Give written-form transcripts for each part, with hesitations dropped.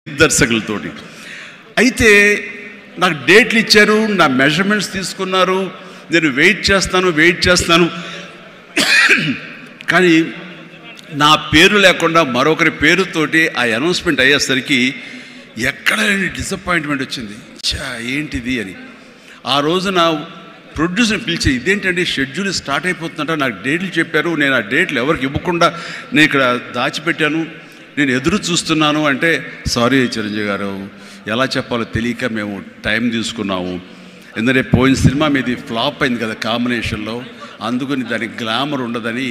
దర్శకులతోటి. అయితే నాకు డేట్లు ఇచ్చారు, నా మెజర్మెంట్స్ తీసుకున్నారు, నేను వెయిట్ చేస్తాను. కానీ నా పేరు లేకుండా మరొకరి పేరుతోటి ఆ అనౌన్స్మెంట్ అయ్యేసరికి ఎక్కడ డిసప్పాయింట్మెంట్ వచ్చింది. ఏంటిది అని ఆ రోజు నా ప్రొడ్యూసర్ని పిలిచి, ఇదేంటండి షెడ్యూల్ స్టార్ట్ అయిపోతుందంట, నాకు డేట్లు చెప్పారు, నేను ఆ డేట్లు ఎవరికి ఇవ్వకుండా నేను ఇక్కడ దాచిపెట్టాను, నేను ఎదురు చూస్తున్నాను అంటే, సారీ చిరంజీవి గారు, ఎలా చెప్పాలో తెలియక మేము టైం తీసుకున్నాము, ఎందుకంటే పోయిన సినిమా మీది ఫ్లాప్ అయింది కదా కాంబినేషన్లో, అందుకని దానికి గ్లామర్ ఉండదని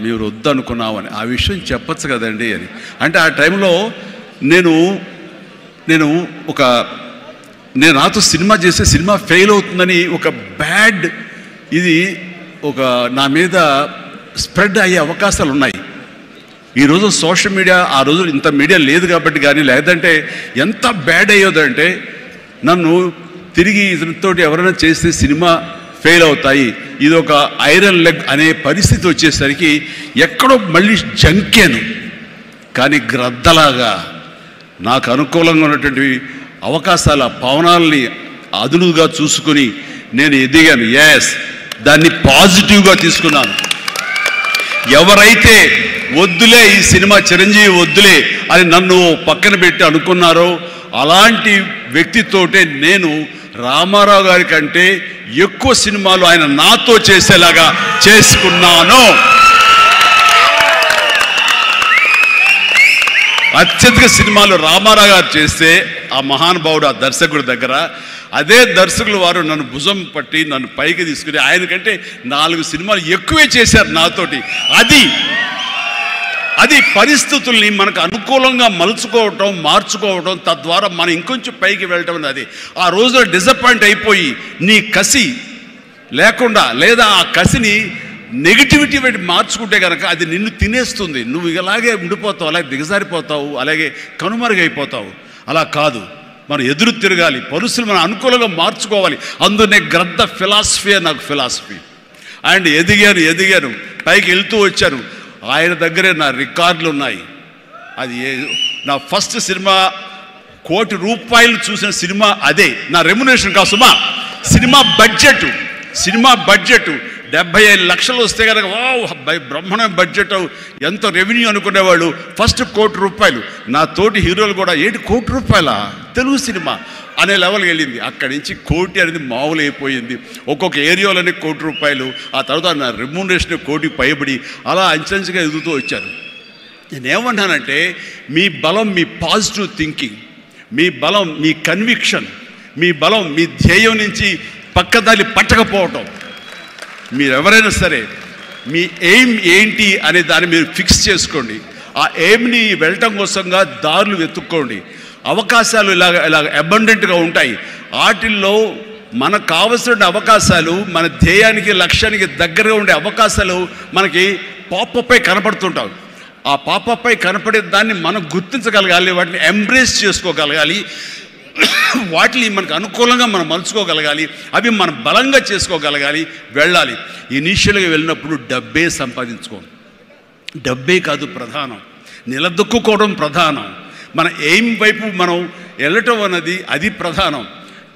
మీరు వద్దనుకున్నావు అని. ఆ విషయం చెప్పచ్చు కదండి అని అంటే, ఆ టైంలో నేను నాతో సినిమా చేస్తే సినిమా ఫెయిల్ అవుతుందని ఒక బ్యాడ్ ఇది నా మీద స్ప్రెడ్ అయ్యే అవకాశాలు ఉన్నాయి. ఈరోజు సోషల్ మీడియా, ఆ రోజు ఇంత మీడియా లేదు కాబట్టి కానీ, లేదంటే ఎంత బ్యాడ్ అయ్యేదంటే, నన్ను తిరిగి ఇతనితోటి ఎవరైనా చేస్తే సినిమా ఫెయిల్ అవుతాయి, ఇది ఒక ఐరన్ లెగ్ అనే పరిస్థితి వచ్చేసరికి ఎక్కడో మళ్ళీ జంకాను. కానీ గ్రద్దలాగా నాకు అనుకూలంగా ఉన్నటువంటి అవకాశాల పవనాల్ని అదునుగా చూసుకుని నేను ఎదిగాను. దాన్ని పాజిటివ్గా తీసుకున్నాను. ఎవరైతే వద్దులే ఈ సినిమా చిరంజీవి వద్దులే అని నన్ను పక్కన పెట్టి అనుకున్నారో, అలాంటి వ్యక్తితోటే నేను రామారావు గారి కంటే ఎక్కువ సినిమాలు ఆయన నాతో చేసేలాగా చేసుకున్నాను. అత్యధిక సినిమాలు రామారావు గారు చేస్తే ఆ మహానుభావుడు, ఆ దర్శకుడి దగ్గర, అదే దర్శకులు వారు నన్ను భుజం పట్టి నన్ను పైకి తీసుకుని ఆయన కంటే 4 సినిమాలు ఎక్కువే చేశారు నాతోటి. అది పరిస్థితుల్ని మనకు అనుకూలంగా మలుచుకోవటం, మార్చుకోవటం, తద్వారా మనం ఇంకొంచెం పైకి వెళ్ళటం అనేది. ఆ రోజులో డిసప్పాయింట్ అయిపోయి నీ కసి లేకుండా, లేదా ఆ కసిని నెగిటివిటీ పెట్టి మార్చుకుంటే కనుక అది నిన్ను తినేస్తుంది. నువ్వు ఇలాగే ఉండిపోతావు, అలాగే దిగజారిపోతావు, అలాగే కనుమరుగైపోతావు. అలా కాదు, మనం ఎదురు తిరగాలి, పరిస్థితులు మనం అనుకూలంగా మార్చుకోవాలి. అందునే గ్రద్ద ఫిలాసఫీ నాకు ఫిలాసఫీ. అండ్ ఎదిగాను, పైకి వెళ్తూ వచ్చాను. ఆయన దగ్గరే నా రికార్డులు ఉన్నాయి. అది నా ఫస్ట్ సినిమా ₹1 కోటి చూసిన సినిమా అదే. నా రెమ్యునరేషన్ కాదు సుమా, సినిమా బడ్జెట్ 75 లక్షలు వస్తే కనుక బ్రహ్మాండ బడ్జెట్, ఎంత రెవెన్యూ అనుకునేవాళ్ళు. ఫస్ట్ ₹1 కోటి. నా తోటి హీరోలు కూడా ₹1 కోటి తెలుగు సినిమా అనే లెవెల్కి వెళ్ళింది. అక్కడి నుంచి కోటి అనేది మామూలు అయిపోయింది. ఒక్కొక్క ఏరియాలోనే ₹1 కోటి, ఆ తర్వాత నా రెమ్యూనరేషన్ ₹1 కోటి పైబడి అలా అంచెంచుగా ఎదుగుతూ వచ్చారు. నేనేమంటానంటే, మీ బలం మీ పాజిటివ్ థింకింగ్, మీ బలం మీ కన్విక్షన్, మీ బలం మీ ధ్యేయం నుంచి పక్కదారి పట్టకపోవటం. మీరు ఎవరైనా సరే మీ ఎయిమ్ ఏంటి అనే దాన్ని మీరు ఫిక్స్ చేసుకోండి. ఆ ఎయిమ్ని వెళ్ళటం కోసంగా దారులు వెతుక్కోండి. అవకాశాలు ఇలాగ అబండెంట్గా ఉంటాయి. వాటిల్లో మనకు కావలసిన అవకాశాలు, మన ధ్యేయానికి లక్ష్యానికి దగ్గరగా ఉండే అవకాశాలు మనకి పాపపై కనపడుతుంటాయి. ఆ పాపపై కనపడే దాన్ని మనం గుర్తించగలగాలి, వాటిని ఎంబ్రేస్ చేసుకోగలగాలి, వాటిని మనకు అనుకూలంగా మనం మలుచుకోగలగాలి, అవి మనం బలంగా చేసుకోగలగాలి, వెళ్ళాలి. ఇనీషియల్గా వెళ్ళినప్పుడు డబ్బే సంపాదించుకోండి. డబ్బే కాదు ప్రధానం, నిలదొక్కుకోవడం ప్రధానం. మన ఎయిమ్ వైపు మనం వెళ్ళటం అన్నది అది ప్రధానం.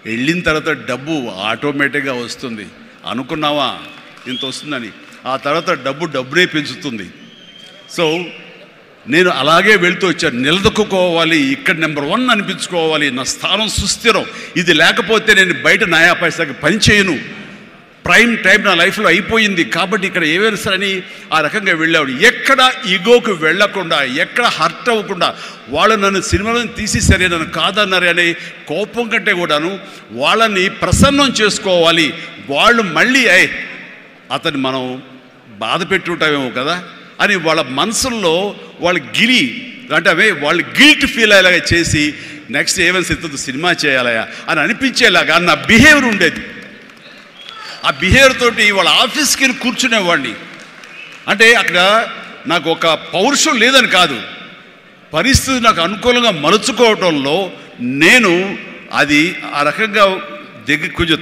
వెళ్ళిన తర్వాత డబ్బు ఆటోమేటిక్గా వస్తుంది. అనుకున్నావా ఇంత వస్తుందని, ఆ తర్వాత డబ్బునే పెంచుతుంది. సో నేను అలాగే వెళ్తూ వచ్చాను. నిలదొక్కుకోవాలి, ఇక్కడ నెంబర్ 1 అనిపించుకోవాలి, నా స్థానం సుస్థిరం. ఇది లేకపోతే నేను బయట నయా పైసాకి పని చేయను. ప్రైమ్ టైం నా లైఫ్లో అయిపోయింది కాబట్టి ఇక్కడ ఏమైనా సరే అని ఆ రకంగా వెళ్ళాడు. ఎక్కడ ఈగోకు వెళ్ళకుండా, ఎక్కడ హర్ట్ అవ్వకుండా, వాళ్ళు నన్ను సినిమాలను తీసేసరే, నన్ను కాదన్నారే అనే కోపం కంటే కూడాను వాళ్ళని ప్రసన్నం చేసుకోవాలి. వాళ్ళు మళ్ళీ అతన్ని మనం బాధ పెట్టుంటామేమో కదా అని వాళ్ళ మనసుల్లో వాళ్ళు వాళ్ళు గిల్ట్ ఫీల్ అయ్యేలాగా చేసి, నెక్స్ట్ ఏమైనా సినిమా చేయాలయా అని అనిపించేలాగా నా బిహేవియర్ ఉండేది. ఆ బిహేవియర్ తోటి వాళ్ళ ఆఫీస్కి వెళ్ళి కూర్చునేవాడిని. అంటే అక్కడ నాకు ఒక పౌరుషం లేదని కాదు, పరిస్థితి నాకు అనుకూలంగా మలుచుకోవటంలో నేను అది ఆ రకంగా కొంచెం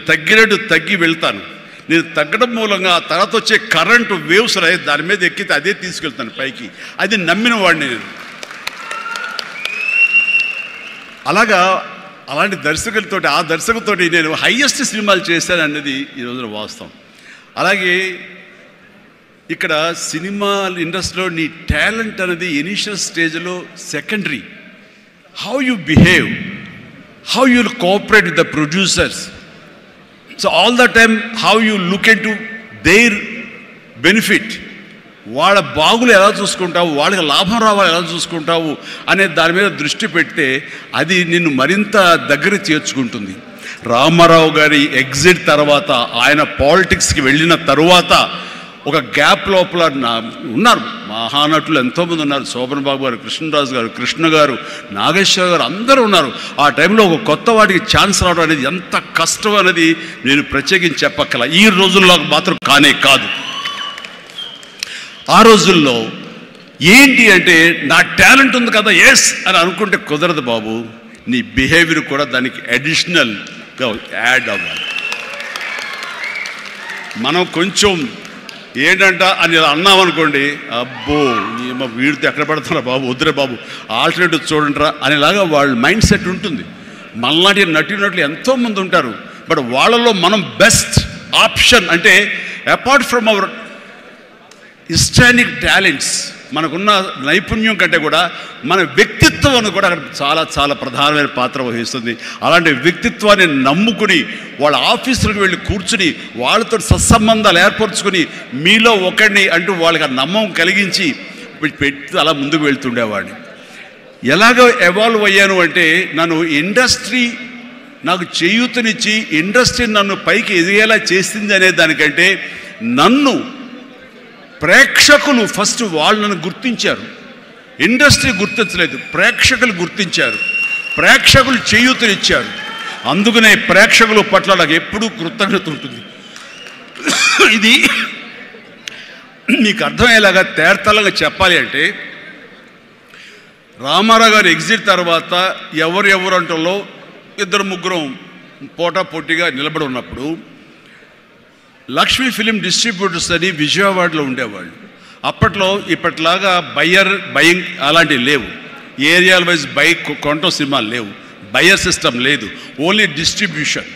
తగ్గి వెళ్తాను. నేను తగ్గడం మూలంగా ఆ తర్వాత వచ్చే కరెంటు వేవ్స్ దాని మీద ఎక్కితే అదే తీసుకెళ్తాను పైకి. అది నమ్మిన వాడిని నేను. అలాగా అలాంటి దర్శకులతోటి ఆ దర్శకులతోటి నేను హైయెస్ట్ సినిమాలు చేశాను అన్నది ఈ రోజున వాస్తవం. అలాగే ఇక్కడ సినిమా ఇండస్ట్రీలో నీ టాలెంట్ అనేది ఇనిషియల్ స్టేజ్లో secondary. How you behave, how you cooperate with the producers, so all the time how you look in to their benefit, వాళ్ళ బాగులు ఎలా చూసుకుంటావు, వాళ్ళకి లాభం రావాలి ఎలా చూసుకుంటావు అనే దాని మీద దృష్టి పెడితే అది నిన్ను మరింత దగ్గర చేర్చుకుంటుంది. రామారావు గారి ఎగ్జిట్ తర్వాత, ఆయన పాలిటిక్స్కి వెళ్ళిన తరువాత ఒక గ్యాప్ లోపల ఉన్నారు మహానటులు ఎంతోమంది ఉన్నారు. శోభన్ బాబు గారు, కృష్ణరాజు గారు, కృష్ణ గారు, నాగేశ్వర గారు అందరూ ఉన్నారు. ఆ టైంలో ఒక కొత్త వాటికి ఛాన్స్ రావడం అనేది ఎంత కష్టం అనేది నేను ప్రత్యేకించి చెప్పక్కల. ఈ రోజుల్లో మాత్రం కానే కాదు. ఆ రోజుల్లో ఏంటి అంటే నా టాలెంట్ ఉంది కదా ఎస్ అని అనుకుంటే కుదరదు బాబు. నీ బిహేవియర్ కూడా దానికి అడిషనల్గా యాడ్ అవ్వాలి. మనం కొంచెం ఏంటంట అని ఇలా అన్నామనుకోండి, అబ్బో వీడితో ఎక్కడ పడుతున్నా బాబు, వద్దురే బాబు ఆల్టర్నేటివ్ చూడండిరా అనేలాగా వాళ్ళ మైండ్ సెట్ ఉంటుంది. మనలాంటి నటులు ఎంతోమంది ఉంటారు. బట్ వాళ్ళలో మనం బెస్ట్ ఆప్షన్ అంటే అపార్ట్ ఫ్రమ్ అవర్ హిస్టానిక్ టాలెంట్స్, మనకున్న నైపుణ్యం కంటే కూడా మన వ్యక్తిత్వం కూడా అక్కడ చాలా చాలా ప్రధానమైన పాత్ర వహిస్తుంది. అలాంటి వ్యక్తిత్వాన్ని నమ్ముకుని వాళ్ళ ఆఫీసులకు వెళ్ళి కూర్చుని వాళ్ళతో సత్సంబంధాలు ఏర్పరచుకుని మీలో ఒకడిని అంటూ వాళ్ళకి ఆ నమ్మకం కలిగించి పెట్టి అలా ముందుకు వెళ్తుండేవాడిని. ఎలాగ ఎవాల్వ్ అయ్యాను అంటే నన్ను ఇండస్ట్రీ నాకు చేయూతనిచ్చి ఇండస్ట్రీ నన్ను పైకి ఎదిగేలా చేసింది అనే దానికంటే నన్ను ప్రేక్షకులు ఫస్ట్ వాళ్ళను గుర్తించారు. ఇండస్ట్రీ గుర్తించలేదు, ప్రేక్షకులు గుర్తించారు, ప్రేక్షకులు చేయూతనిచ్చారు. అందుకనే ప్రేక్షకుల పట్ల నాకు ఎప్పుడూ కృతజ్ఞత ఉంటుంది. ఇది మీకు అర్థమయ్యేలాగా తేర్తలంగా చెప్పాలి అంటే రామారావు గారు ఎగ్జిట్ తర్వాత ఎవరు అంటలో ఇద్దరు ముగ్గురం పోటాపోటీగా నిలబడి ఉన్నప్పుడు లక్ష్మీ ఫిలిం డిస్ట్రిబ్యూటర్స్ అని విజయవాడలో ఉండేవాళ్ళు. అప్పట్లో ఇప్పట్లాగా బయింగ్ అలాంటివి లేవు. ఏరియాల వైజ్ కొనటం సినిమాలు లేవు, బయర్ సిస్టమ్ లేదు, ఓన్లీ డిస్ట్రిబ్యూషన్.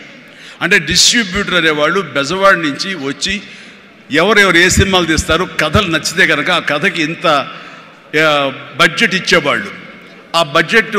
అంటే డిస్ట్రిబ్యూటర్ అనేవాళ్ళు బెజవాడ నుంచి వచ్చి ఎవరెవరు ఏ సినిమాలు తీస్తారు, కథలు నచ్చితే కనుక ఆ కథకి ఇంత బడ్జెట్ ఇచ్చేవాళ్ళు. ఆ బడ్జెట్